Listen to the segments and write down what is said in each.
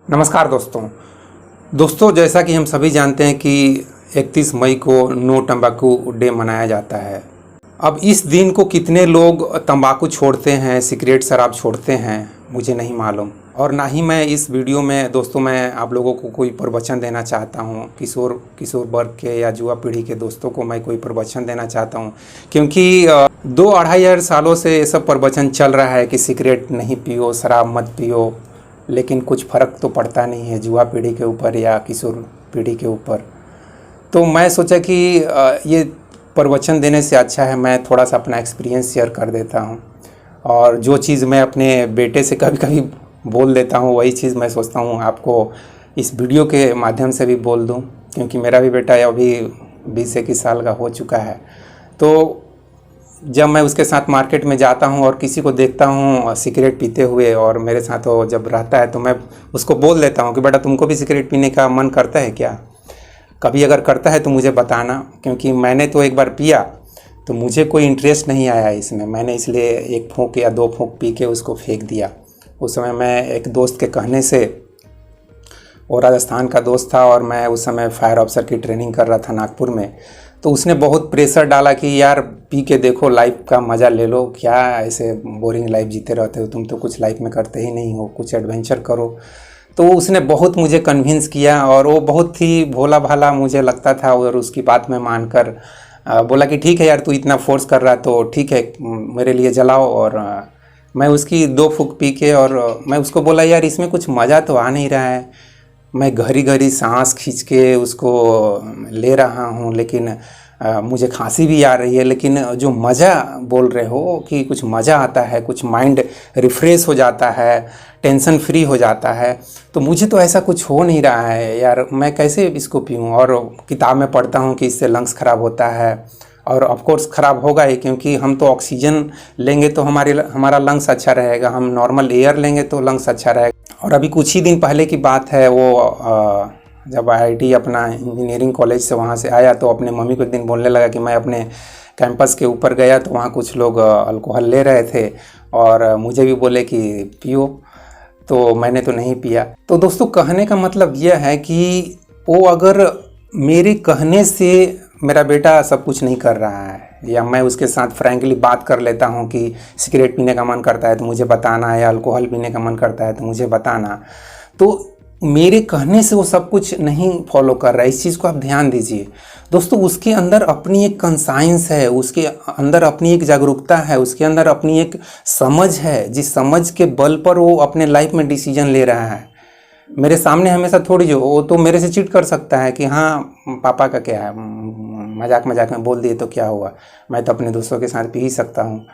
नमस्कार दोस्तों जैसा कि हम सभी जानते हैं कि 31 मई को नो तंबाकू डे मनाया जाता है। अब इस दिन को कितने लोग तंबाकू छोड़ते हैं, सिगरेट शराब छोड़ते हैं, मुझे नहीं मालूम। और ना ही मैं इस वीडियो में दोस्तों मैं आप लोगों को कोई प्रवचन देना चाहता हूँ। किशोर वर्ग के या युवा पीढ़ी के दोस्तों को मैं कोई प्रवचन देना चाहता हूँ, क्योंकि 2-2.5 सालों से ये सब प्रवचन चल रहा है कि सिगरेट नहीं पियो, शराब मत पियो, लेकिन कुछ फ़र्क तो पड़ता नहीं है युवा पीढ़ी के ऊपर या किशोर पीढ़ी के ऊपर। तो मैं सोचा कि ये प्रवचन देने से अच्छा है मैं थोड़ा सा अपना एक्सपीरियंस शेयर कर देता हूँ। और जो चीज़ मैं अपने बेटे से कभी कभी बोल देता हूँ वही चीज़ मैं सोचता हूँ आपको इस वीडियो के माध्यम से भी बोल दूँ, क्योंकि मेरा भी बेटा अभी 20-21 साल का हो चुका है। तो जब मैं उसके साथ मार्केट में जाता हूँ और किसी को देखता हूँ सिगरेट पीते हुए और मेरे साथ वो जब रहता है, तो मैं उसको बोल देता हूँ कि बेटा तुमको भी सिगरेट पीने का मन करता है क्या? कभी अगर करता है तो मुझे बताना, क्योंकि मैंने तो एक बार पिया तो मुझे कोई इंटरेस्ट नहीं आया इसमें। मैंने इसलिए 1 फूंक या 2 फूंक पी के उसको फेंक दिया। उस समय मैं एक दोस्त के कहने से, वो राजस्थान का दोस्त था और मैं उस समय फायर ऑफिसर की ट्रेनिंग कर रहा था नागपुर में, तो उसने बहुत प्रेशर डाला कि यार पी के देखो, लाइफ का मज़ा ले लो, क्या ऐसे बोरिंग लाइफ जीते रहते हो, तुम तो कुछ लाइफ में करते ही नहीं हो, कुछ एडवेंचर करो। तो उसने बहुत मुझे कन्विंस किया और वो बहुत ही भोला भाला मुझे लगता था, और उसकी बात में मानकर बोला कि ठीक है यार तू इतना फोर्स कर रहा है तो ठीक है मेरे लिए जलाओ। और मैं उसकी 2 फूंक पी के, और मैं उसको बोला यार इसमें कुछ मज़ा तो आ नहीं रहा है, मैं घड़ी घड़ी सांस खींच के उसको ले रहा हूँ, लेकिन मुझे खांसी भी आ रही है, लेकिन जो मज़ा बोल रहे हो कि कुछ मज़ा आता है, कुछ माइंड रिफ़्रेश हो जाता है, टेंशन फ्री हो जाता है, तो मुझे तो ऐसा कुछ हो नहीं रहा है यार, मैं कैसे इसको पीऊँ। और किताब में पढ़ता हूँ कि इससे लंग्स ख़राब होता है, और ऑफ कोर्स ख़राब होगा ही, क्योंकि हम तो ऑक्सीजन लेंगे तो हमारा लंग्स अच्छा रहेगा, हम नॉर्मल एयर लेंगे तो लंग्स अच्छा रहेगा। और अभी कुछ ही दिन पहले की बात है, वो जब IIT अपना इंजीनियरिंग कॉलेज से वहाँ से आया तो अपने मम्मी को एक दिन बोलने लगा कि मैं अपने कैंपस के ऊपर गया तो वहाँ कुछ लोग अल्कोहल ले रहे थे और मुझे भी बोले कि पियो, तो मैंने तो नहीं पिया। तो दोस्तों कहने का मतलब यह है कि वो अगर मेरे कहने से मेरा बेटा सब कुछ नहीं कर रहा है, या मैं उसके साथ फ्रैंकली बात कर लेता हूँ कि सिगरेट पीने का मन करता है तो मुझे बताना, या अल्कोहल पीने का मन करता है तो मुझे बताना, तो मेरे कहने से वो सब कुछ नहीं फॉलो कर रहा है। इस चीज़ को आप ध्यान दीजिए दोस्तों, उसके अंदर अपनी एक कंसाइंस है, उसके अंदर अपनी एक जागरूकता है, उसके अंदर अपनी एक समझ है, जिस समझ के बल पर वो अपने लाइफ में डिसीजन ले रहा है। मेरे सामने हमेशा थोड़ी, जो वो तो मेरे से चिट कर सकता है कि हाँ पापा का क्या है, मजाक में बोल दिए तो क्या हुआ, मैं तो अपने दोस्तों के साथ पी ही सकता हूँ।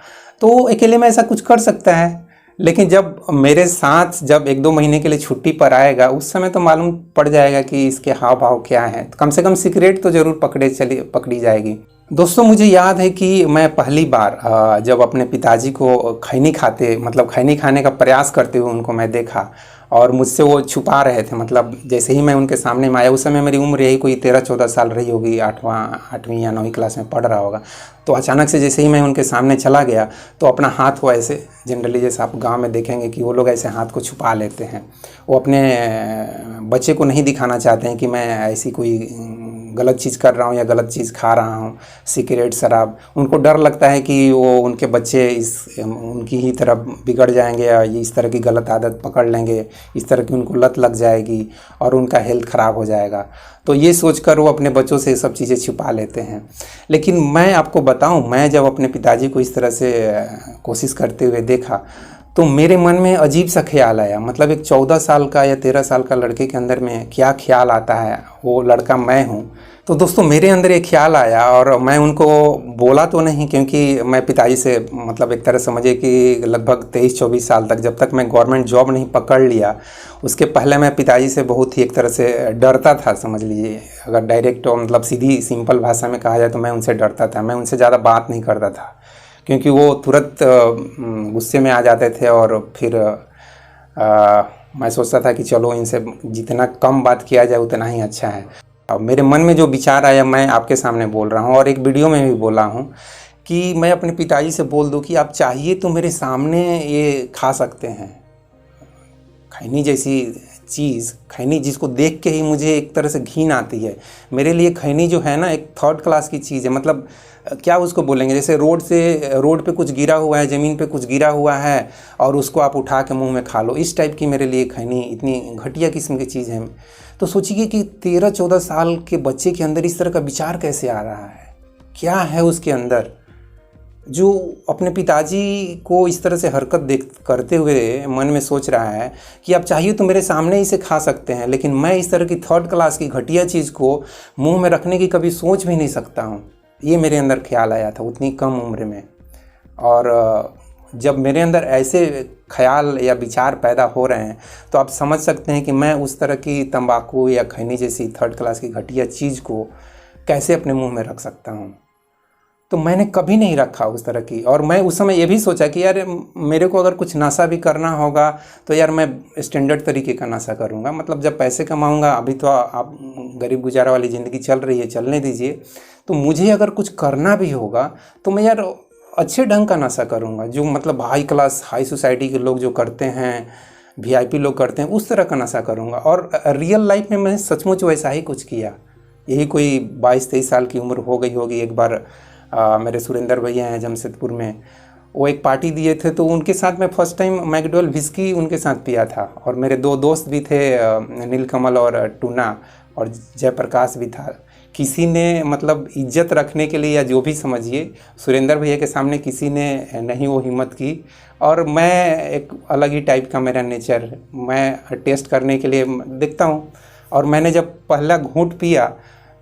तो अकेले में ऐसा कुछ कर सकता है, लेकिन जब मेरे साथ जब 1-2 महीने के लिए छुट्टी पर आएगा उस समय तो मालूम पड़ जाएगा कि इसके हाव भाव क्या है। कम से कम सिगरेट तो ज़रूर पकड़ी जाएगी। दोस्तों मुझे याद है कि मैं पहली बार जब अपने पिताजी को खैनी खाने का प्रयास करते हुए उनको मैं देखा, और मुझसे वो छुपा रहे थे, मतलब जैसे ही मैं उनके सामने में आया, उस समय मेरी उम्र यही कोई 13-14 साल रही होगी, 8वीं या 9वीं क्लास में पढ़ रहा होगा। तो अचानक से जैसे ही मैं उनके सामने चला गया तो अपना हाथ वो ऐसे, जनरली जैसे आप गांव में देखेंगे कि वो लोग ऐसे हाथ को छुपा लेते हैं, वो अपने बच्चे को नहीं दिखाना चाहते हैं कि मैं ऐसी कोई गलत चीज़ कर रहा हूँ या गलत चीज़ खा रहा हूँ, सिगरेट शराब। उनको डर लगता है कि वो उनके बच्चे उनकी ही तरफ बिगड़ जाएंगे या इस तरह की गलत आदत पकड़ लेंगे, इस तरह की उनको लत लग जाएगी और उनका हेल्थ ख़राब हो जाएगा। तो ये सोचकर वो अपने बच्चों से सब चीज़ें छिपा लेते हैं। लेकिन मैं आपको बताऊं, मैं जब अपने पिताजी को इस तरह से कोशिश करते हुए देखा तो मेरे मन में अजीब सा ख्याल आया। मतलब एक 14 साल का या 13 साल का लड़के के अंदर में क्या ख्याल आता है, वो लड़का मैं हूँ। तो दोस्तों मेरे अंदर एक ख्याल आया और मैं उनको बोला तो नहीं, क्योंकि मैं पिताजी से मतलब एक तरह समझिए कि लगभग 23-24 साल तक, जब तक मैं गवर्नमेंट जॉब नहीं पकड़ लिया उसके पहले मैं पिताजी से बहुत ही एक तरह से डरता था, समझ लीजिए। अगर डायरेक्ट मतलब सीधी सिंपल भाषा में कहा जाए तो मैं उनसे डरता था, मैं उनसे ज़्यादा बात नहीं करता था, क्योंकि वो तुरंत गुस्से में आ जाते थे। और फिर मैं सोचता था कि चलो इनसे जितना कम बात किया जाए उतना ही अच्छा है। अब मेरे मन में जो विचार आया मैं आपके सामने बोल रहा हूँ, और एक वीडियो में भी बोला हूँ कि मैं अपने पिताजी से बोल दूँ कि आप चाहिए तो मेरे सामने ये खा सकते हैं, खैनी जैसी चीज़ खैनी, जिसको देख के ही मुझे एक तरह से घिन आती है। मेरे लिए खैनी जो है ना एक थर्ड क्लास की चीज़ है। मतलब क्या उसको बोलेंगे, जैसे रोड पे कुछ गिरा हुआ है, ज़मीन पे कुछ गिरा हुआ है और उसको आप उठा के मुंह में खा लो, इस टाइप की मेरे लिए खैनी इतनी घटिया किस्म की चीज़ है। तो सोचिए कि 13-14 साल के बच्चे के अंदर इस तरह का विचार कैसे आ रहा है, क्या है उसके अंदर जो अपने पिताजी को इस तरह से हरकत देख करते हुए मन में सोच रहा है कि आप चाहिए तो मेरे सामने इसे खा सकते हैं, लेकिन मैं इस तरह की थर्ड क्लास की घटिया चीज़ को मुंह में रखने की कभी सोच भी नहीं सकता हूँ। ये मेरे अंदर ख्याल आया था उतनी कम उम्र में। और जब मेरे अंदर ऐसे ख्याल या विचार पैदा हो रहे हैं तो आप समझ सकते हैं कि मैं उस तरह की तंबाकू या खैनी जैसी थर्ड क्लास की घटिया चीज़ को कैसे अपने मुंह में रख सकता हूँ। तो मैंने कभी नहीं रखा उस तरह की। और मैं उस समय ये भी सोचा कि यार मेरे को अगर कुछ नशा भी करना होगा तो यार मैं स्टैंडर्ड तरीके का नशा करूँगा। मतलब जब पैसे कमाऊँगा, अभी तो आप गरीब गुजारा वाली ज़िंदगी चल रही है, चलने दीजिए, तो मुझे अगर कुछ करना भी होगा तो मैं यार अच्छे ढंग का नशा करूँगा, जो मतलब हाई क्लास हाई सोसाइटी के लोग जो करते हैं, VIP लोग करते हैं, उस तरह का नशा करूँगा। और रियल लाइफ में मैं सचमुच वैसा ही कुछ किया। यही कोई 22-23 साल की उम्र हो गई होगी, एक बार मेरे सुरेंद्र भैया हैं जमशेदपुर में, वो एक पार्टी दिए थे तो उनके साथ मैं फ़र्स्ट टाइम मैकडॉल विस्की उनके साथ पिया था। और मेरे 2 दोस्त भी थे, नीलकमल और टूना, और जयप्रकाश भी था। किसी ने मतलब इज्जत रखने के लिए या जो भी समझिए, सुरेंद्र भैया के सामने किसी ने नहीं वो हिम्मत की। और मैं एक अलग ही टाइप का मेरा नेचर, मैं टेस्ट करने के लिए देखता हूँ। और मैंने जब पहला घूंट पिया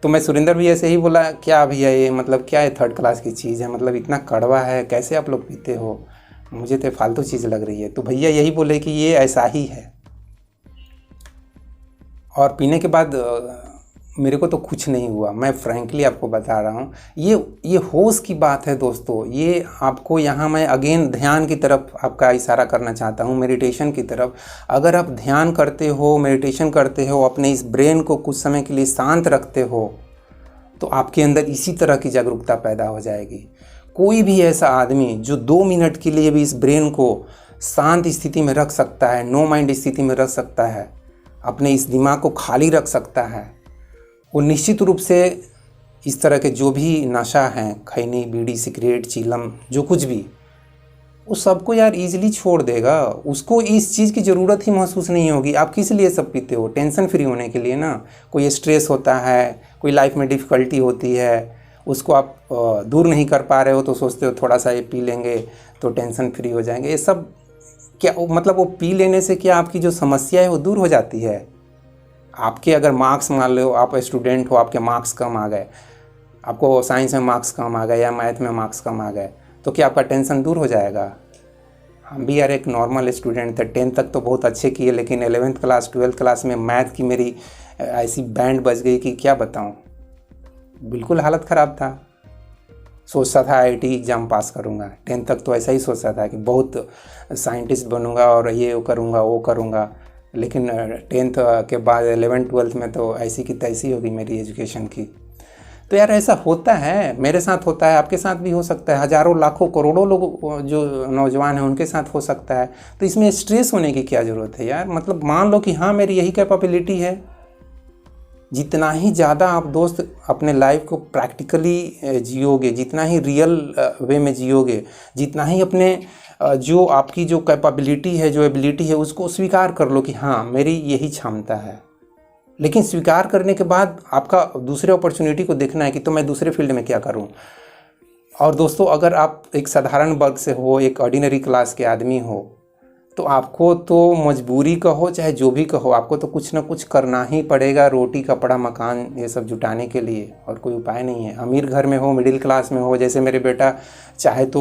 तो मैं सुरेंद्र भैया से ही बोला, क्या भैया ये मतलब क्या है, थर्ड क्लास की चीज़ है, मतलब इतना कड़वा है, कैसे आप लोग पीते हो, मुझे तो फालतू चीज़ लग रही है। तो भैया यही बोले कि ये ऐसा ही है। और पीने के बाद मेरे को तो कुछ नहीं हुआ, मैं फ्रैंकली आपको बता रहा हूँ। ये होश की बात है दोस्तों। ये आपको यहाँ मैं अगेन ध्यान की तरफ आपका इशारा करना चाहता हूँ, मेडिटेशन की तरफ। अगर आप ध्यान करते हो, मेडिटेशन करते हो, अपने इस ब्रेन को कुछ समय के लिए शांत रखते हो, तो आपके अंदर इसी तरह की जागरूकता पैदा हो जाएगी। कोई भी ऐसा आदमी जो 2 मिनट के लिए भी इस ब्रेन को शांत स्थिति में रख सकता है, नो माइंड स्थिति में रख सकता है, अपने इस दिमाग को खाली रख सकता है, वो निश्चित रूप से इस तरह के जो भी नशा हैं, खैनी, बीड़ी, सिगरेट, चीलम, जो कुछ भी, वो सबको यार ईजिली छोड़ देगा। उसको इस चीज़ की ज़रूरत ही महसूस नहीं होगी। आप किस लिए सब पीते हो? टेंशन फ्री होने के लिए ना। कोई स्ट्रेस होता है, कोई लाइफ में डिफ़िकल्टी होती है, उसको आप दूर नहीं कर पा रहे हो तो सोचते हो थोड़ा सा ये पी लेंगे तो टेंशन फ्री हो जाएंगे। ये सब क्या मतलब, वो पी लेने से क्या आपकी जो समस्या है वो दूर हो जाती है? आपके अगर मार्क्स, मान लो आप स्टूडेंट हो, आपके मार्क्स कम आ गए, आपको साइंस में मार्क्स कम आ गए या मैथ में मार्क्स कम आ गए, तो क्या आपका टेंशन दूर हो जाएगा? हम भी यार एक नॉर्मल स्टूडेंट थे, 10th तक तो बहुत अच्छे किए, लेकिन 11th क्लास 12th क्लास में मैथ की मेरी ऐसी बैंड बज गई कि क्या बताऊं, बिल्कुल हालत ख़राब था। सोचता था IIT एग्ज़ाम पास करूंगा, 10th तक तो ऐसा ही सोचता था कि बहुत साइंटिस्ट बनूंगा और ये करूंगा वो करूंगा। लेकिन 10th के बाद 11th 12th में तो ऐसी की तैसी होगी मेरी एजुकेशन की। तो यार ऐसा होता है, मेरे साथ होता है, आपके साथ भी हो सकता है, हज़ारों लाखों करोड़ों लोग जो नौजवान हैं उनके साथ हो सकता है। तो इसमें स्ट्रेस होने की क्या ज़रूरत है यार? मतलब मान लो कि हाँ मेरी यही कैपेबिलिटी है। जितना ही ज़्यादा आप दोस्त अपने लाइफ को प्रैक्टिकली जियोगे, जितना ही रियल वे में जियोगे, जितना ही अपने जो आपकी जो कैपेबिलिटी है, जो एबिलिटी है, उसको स्वीकार कर लो कि हाँ मेरी यही क्षमता है। लेकिन स्वीकार करने के बाद आपका दूसरे अपॉर्चुनिटी को देखना है कि तो मैं दूसरे फील्ड में क्या करूं। और दोस्तों, अगर आप एक साधारण वर्ग से हो, एक ऑर्डिनरी क्लास के आदमी हो, तो आपको तो मजबूरी कहो चाहे जो भी कहो, आपको तो कुछ ना कुछ करना ही पड़ेगा, रोटी कपड़ा मकान ये सब जुटाने के लिए, और कोई उपाय नहीं है। अमीर घर में हो, मिडिल क्लास में हो, जैसे मेरे बेटा चाहे तो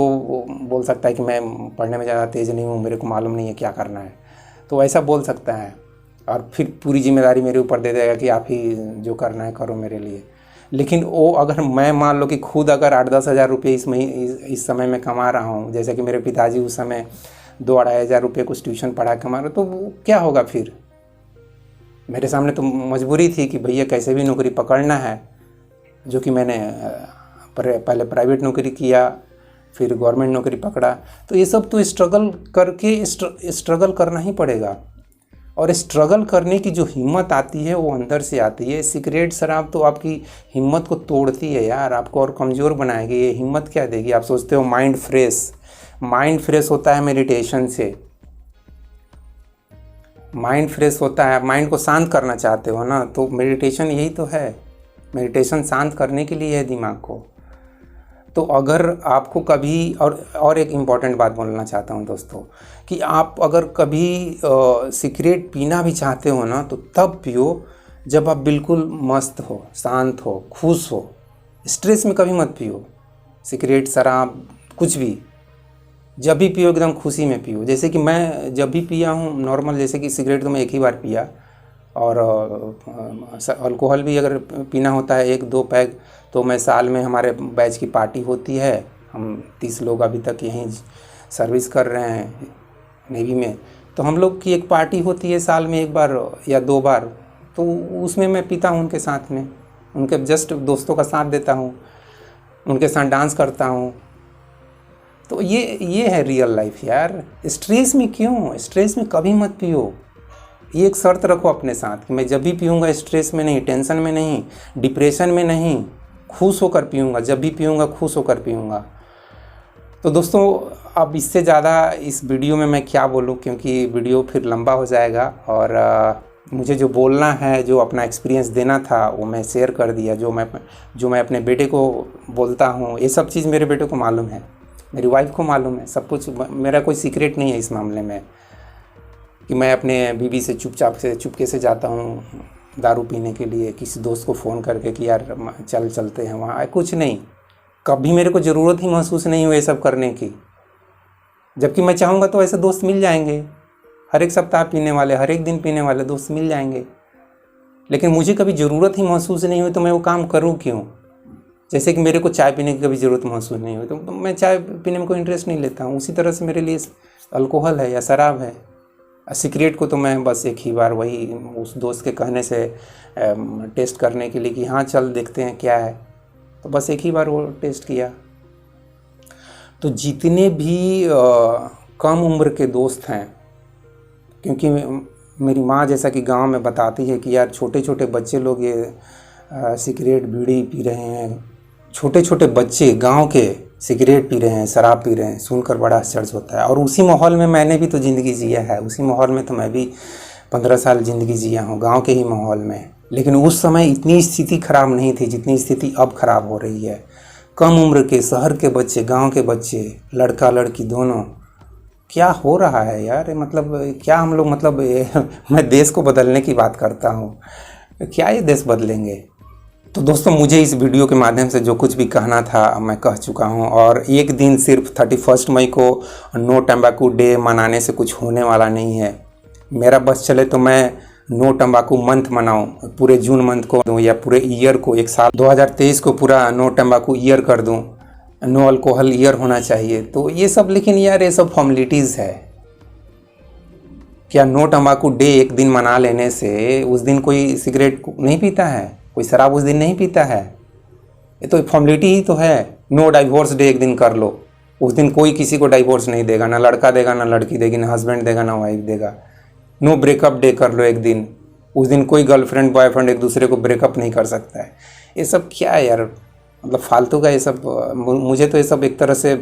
बोल सकता है कि मैं पढ़ने में ज़्यादा तेज़ नहीं हूँ, मेरे को मालूम नहीं है क्या करना है, तो ऐसा बोल सकता है, और फिर पूरी जिम्मेदारी मेरे ऊपर दे देगा कि आप ही जो करना है करो मेरे लिए। लेकिन वो अगर मैं मान लो कि खुद अगर 8-10 हज़ार रुपये इस समय में कमा रहा हूँ, जैसे कि मेरे पिताजी उस समय 2-2.5 हज़ार रुपये कुछ ट्यूशन पढ़ा कमा रहे, तो वो क्या होगा फिर? मेरे सामने तो मजबूरी थी कि भैया कैसे भी नौकरी पकड़ना है, जो कि मैंने पहले प्राइवेट नौकरी किया, फिर गवर्नमेंट नौकरी पकड़ा। तो ये सब तो स्ट्रगल करके स्ट्रगल करना ही पड़ेगा। और स्ट्रगल करने की जो हिम्मत आती है वो अंदर से आती है। सिगरेट शराब तो आपकी हिम्मत को तोड़ती है यार, आपको और कमज़ोर बनाएगी। ये हिम्मत क्या देगी? आप सोचते हो माइंड फ्रेश होता है मेडिटेशन से, माइंड फ्रेश होता है। माइंड को शांत करना चाहते हो ना, तो मेडिटेशन यही तो है। मेडिटेशन शांत करने के लिए है दिमाग को। तो अगर आपको कभी और एक इम्पॉर्टेंट बात बोलना चाहता हूँ दोस्तों, कि आप अगर कभी सिगरेट पीना भी चाहते हो ना, तो तब पियो जब आप बिल्कुल मस्त हो, शांत हो, खुश हो। स्ट्रेस में कभी मत पियो सिगरेट, शराब, कुछ भी। जब भी पियो एकदम खुशी में पियो। जैसे कि मैं जब भी पिया हूँ नॉर्मल, जैसे कि सिगरेट तो मैं एक ही बार पिया, और अल्कोहल भी अगर पीना होता है 1-2 पैग, तो मैं साल में, हमारे बैच की पार्टी होती है, हम 30 लोग अभी तक यहीं सर्विस कर रहे हैं नेवी में, तो हम लोग की एक पार्टी होती है साल में 1 बार या 2 बार, तो उसमें मैं पीता हूँ उनके साथ में, उनके जस्ट दोस्तों का साथ देता हूँ, उनके साथ डांस करता हूँ। तो ये है रियल लाइफ यार। स्ट्रेस में क्यों? स्ट्रेस में कभी मत पियो। ये एक शर्त रखो अपने साथ कि मैं जब भी पीऊँगा स्ट्रेस में नहीं, टेंशन में नहीं, डिप्रेशन में नहीं, खुश होकर पीऊँगा। जब भी पीऊँगा खुश होकर पीऊँगा। तो दोस्तों, अब इससे ज़्यादा इस वीडियो में मैं क्या बोलूँ, क्योंकि वीडियो फिर लंबा हो जाएगा, और मुझे जो बोलना है, जो अपना एक्सपीरियंस देना था, वो मैं शेयर कर दिया। जो मैं अपने बेटे को बोलता हूँ, ये सब चीज़ मेरे बेटे को मालूम है, मेरी वाइफ को मालूम है, सब कुछ। मेरा कोई सीक्रेट नहीं है इस मामले में कि मैं अपने बीवी से चुपके से जाता हूँ दारू पीने के लिए, किसी दोस्त को फ़ोन करके कि यार चलते हैं वहाँ। कुछ नहीं, कभी मेरे को ज़रूरत ही महसूस नहीं हुई ये सब करने की। जबकि मैं चाहूँगा तो ऐसे दोस्त मिल जाएंगे, हर एक सप्ताह पीने वाले, हर एक दिन पीने वाले दोस्त मिल जाएंगे। लेकिन मुझे कभी ज़रूरत ही महसूस नहीं हुई, तो मैं वो काम करूँ क्यों? जैसे कि मेरे को चाय पीने की कभी ज़रूरत महसूस नहीं हुई, तो मैं चाय पीने में कोई इंटरेस्ट नहीं लेता हूँ। उसी तरह से मेरे लिए अल्कोहल है या शराब है। सिगरेट को तो मैं बस एक ही बार, वही उस दोस्त के कहने से टेस्ट करने के लिए कि हाँ चल देखते हैं क्या है, तो बस एक ही बार वो टेस्ट किया। तो जितने भी कम उम्र के दोस्त हैं, क्योंकि मेरी माँ जैसा कि गांव में बताती है कि यार छोटे छोटे बच्चे लोग ये सिगरेट बीड़ी पी रहे हैं, छोटे छोटे बच्चे गांव के सिगरेट पी रहे हैं, शराब पी रहे हैं, सुनकर बड़ा आश्चर्य होता है। और उसी माहौल में मैंने भी तो ज़िंदगी जिया है, उसी माहौल में तो मैं भी 15 साल ज़िंदगी जिया हूँ, गांव के ही माहौल में। लेकिन उस समय इतनी स्थिति ख़राब नहीं थी जितनी स्थिति अब ख़राब हो रही है। कम उम्र के शहर के बच्चे, गांव के बच्चे, लड़का लड़की दोनों, क्या हो रहा है यार? मतलब क्या हम लोग, मतलब मैं देश को बदलने की बात करता हूँ, क्या ये देश बदलेंगे? तो दोस्तों, मुझे इस वीडियो के माध्यम से जो कुछ भी कहना था मैं कह चुका हूँ। और एक दिन सिर्फ 31 मई को नो तंबाकू डे मनाने से कुछ होने वाला नहीं है। मेरा बस चले तो मैं नो तंबाकू मंथ मनाऊँ, पूरे जून मंथ को दूँ, या पूरे ईयर को, एक साल 2023 को पूरा नो तंबाकू ईयर कर दूँ, नो अल्कोहल ईयर होना चाहिए। तो ये सब, लेकिन यार ये सब फॉर्मेलिटीज़ है। क्या नो तंबाकू डे एक दिन मना लेने से उस दिन कोई सिगरेट नहीं पीता है, कोई शराब उस दिन नहीं पीता है? ये तो फॉर्मेलिटी ही तो है। नो डाइवोर्स डे एक दिन कर लो, उस दिन कोई किसी को डाइवोर्स नहीं देगा, ना लड़का देगा, ना लड़की देगी, ना हस्बैंड देगा, ना वाइफ देगा। नो ब्रेकअप डे कर लो एक दिन, उस दिन कोई गर्लफ्रेंड बॉयफ्रेंड एक दूसरे को ब्रेकअप नहीं कर सकता है। ये सब क्या है यार, मतलब फालतू का ये सब। मुझे तो ये सब एक तरह से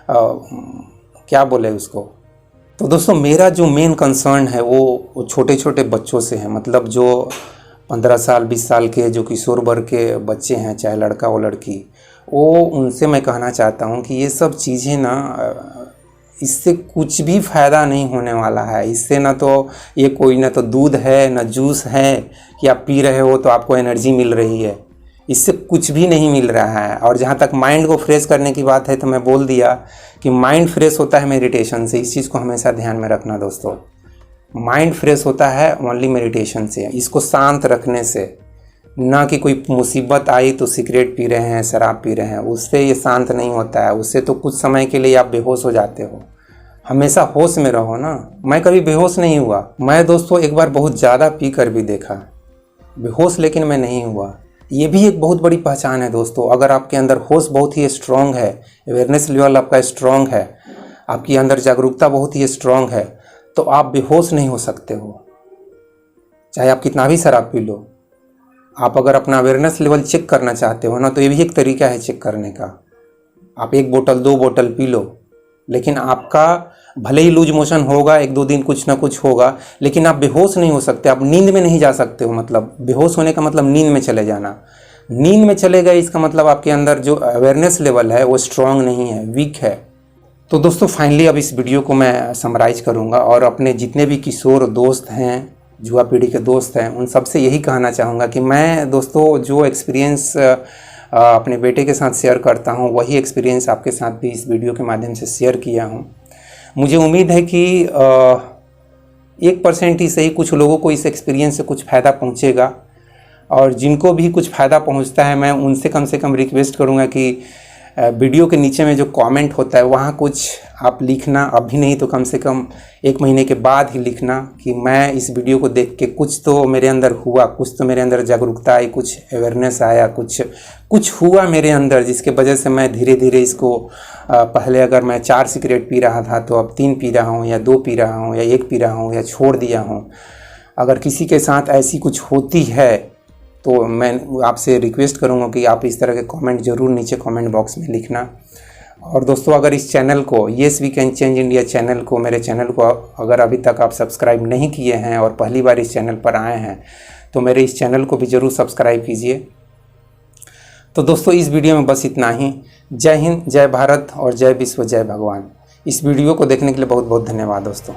क्या बोले उसको। तो दोस्तों, मेरा जो मेन कंसर्न है वो छोटे छोटे बच्चों से है। मतलब जो 15 साल 20 साल के जो किशोर वर्ग के बच्चे हैं, चाहे लड़का हो लड़की, वो उनसे मैं कहना चाहता हूँ कि ये सब चीज़ें ना, इससे कुछ भी फ़ायदा नहीं होने वाला है। इससे ना तो ये कोई, ना तो दूध है, ना जूस है कि आप पी रहे हो तो आपको एनर्जी मिल रही है, इससे कुछ भी नहीं मिल रहा है। और जहाँ तक माइंड को फ्रेश करने की बात है, तो मैं बोल दिया कि माइंड फ्रेश होता है मेडिटेशन से। इस चीज़ को हमेशा ध्यान में रखना दोस्तों, माइंड फ्रेश होता है ओनली मेडिटेशन से, इसको शांत रखने से। ना कि कोई मुसीबत आई तो सिगरेट पी रहे हैं, शराब पी रहे हैं, उससे ये शांत नहीं होता है। उससे तो कुछ समय के लिए आप बेहोश हो जाते हो। हमेशा होश में रहो ना। मैं कभी बेहोश नहीं हुआ। मैं दोस्तों एक बार बहुत ज़्यादा पी कर भी देखा, बेहोश लेकिन मैं नहीं हुआ। ये भी एक बहुत बड़ी पहचान है दोस्तों। अगर आपके अंदर होश बहुत ही स्ट्रॉन्ग है, अवेयरनेस लेवल आपका स्ट्रॉन्ग है, आपके अंदर जागरूकता बहुत ही स्ट्रॉन्ग है, तो आप बेहोश नहीं हो सकते हो। चाहे आप कितना भी शराब पी लो। आप अगर अपना अवेयरनेस लेवल चेक करना चाहते हो ना, तो ये भी एक तरीका है चेक करने का। आप 1 बोतल 2 बोतल पी लो, लेकिन आपका भले ही लूज मोशन होगा, 1-2 दिन कुछ ना कुछ होगा, लेकिन आप बेहोश नहीं हो सकते, आप नींद में नहीं जा सकते हो। मतलब बेहोश होने का मतलब नींद में चले जाना। नींद में चले गए इसका मतलब आपके अंदर जो अवेयरनेस लेवल है वो स्ट्रांग नहीं है, वीक है। तो दोस्तों फाइनली अब इस वीडियो को मैं समराइज करूंगा और अपने जितने भी किशोर दोस्त हैं, युवा पीढ़ी के दोस्त हैं, उन सबसे यही कहना चाहूँगा कि मैं दोस्तों जो एक्सपीरियंस अपने बेटे के साथ शेयर करता हूँ, वही एक्सपीरियंस आपके साथ भी इस वीडियो के माध्यम से शेयर किया हूँ। मुझे उम्मीद है कि 1% ही सही कुछ लोगों को इस एक्सपीरियंस से कुछ फ़ायदा पहुँचेगा, और जिनको भी कुछ फ़ायदा पहुँचता है मैं उनसे कम रिक्वेस्ट करूँगा कि वीडियो के नीचे में जो कमेंट होता है वहाँ कुछ आप लिखना, अभी नहीं तो कम से कम 1 महीने के बाद ही लिखना कि मैं इस वीडियो को देख के कुछ तो मेरे अंदर हुआ, कुछ तो मेरे अंदर जागरूकता आई, कुछ अवेयरनेस आया, कुछ हुआ मेरे अंदर, जिसके वजह से मैं धीरे धीरे इसको पहले अगर मैं 4 सिगरेट पी रहा था तो अब 3 पी रहा हूँ, या 2 पी रहा हूँ, या 1 पी रहा हूँ, या छोड़ दिया हूँ। अगर किसी के साथ ऐसी कुछ होती है तो मैं आपसे रिक्वेस्ट करूँगा कि आप इस तरह के कमेंट ज़रूर नीचे कमेंट बॉक्स में लिखना। और दोस्तों अगर इस चैनल को, yes we can change India channel को, मेरे चैनल को अगर अभी तक आप सब्सक्राइब नहीं किए हैं और पहली बार इस चैनल पर आए हैं तो मेरे इस चैनल को भी ज़रूर सब्सक्राइब कीजिए। तो दोस्तों इस वीडियो में बस इतना ही। जय हिंद, जय भारत और जय विश्व, जय भगवान। इस वीडियो को देखने के लिए बहुत बहुत धन्यवाद दोस्तों।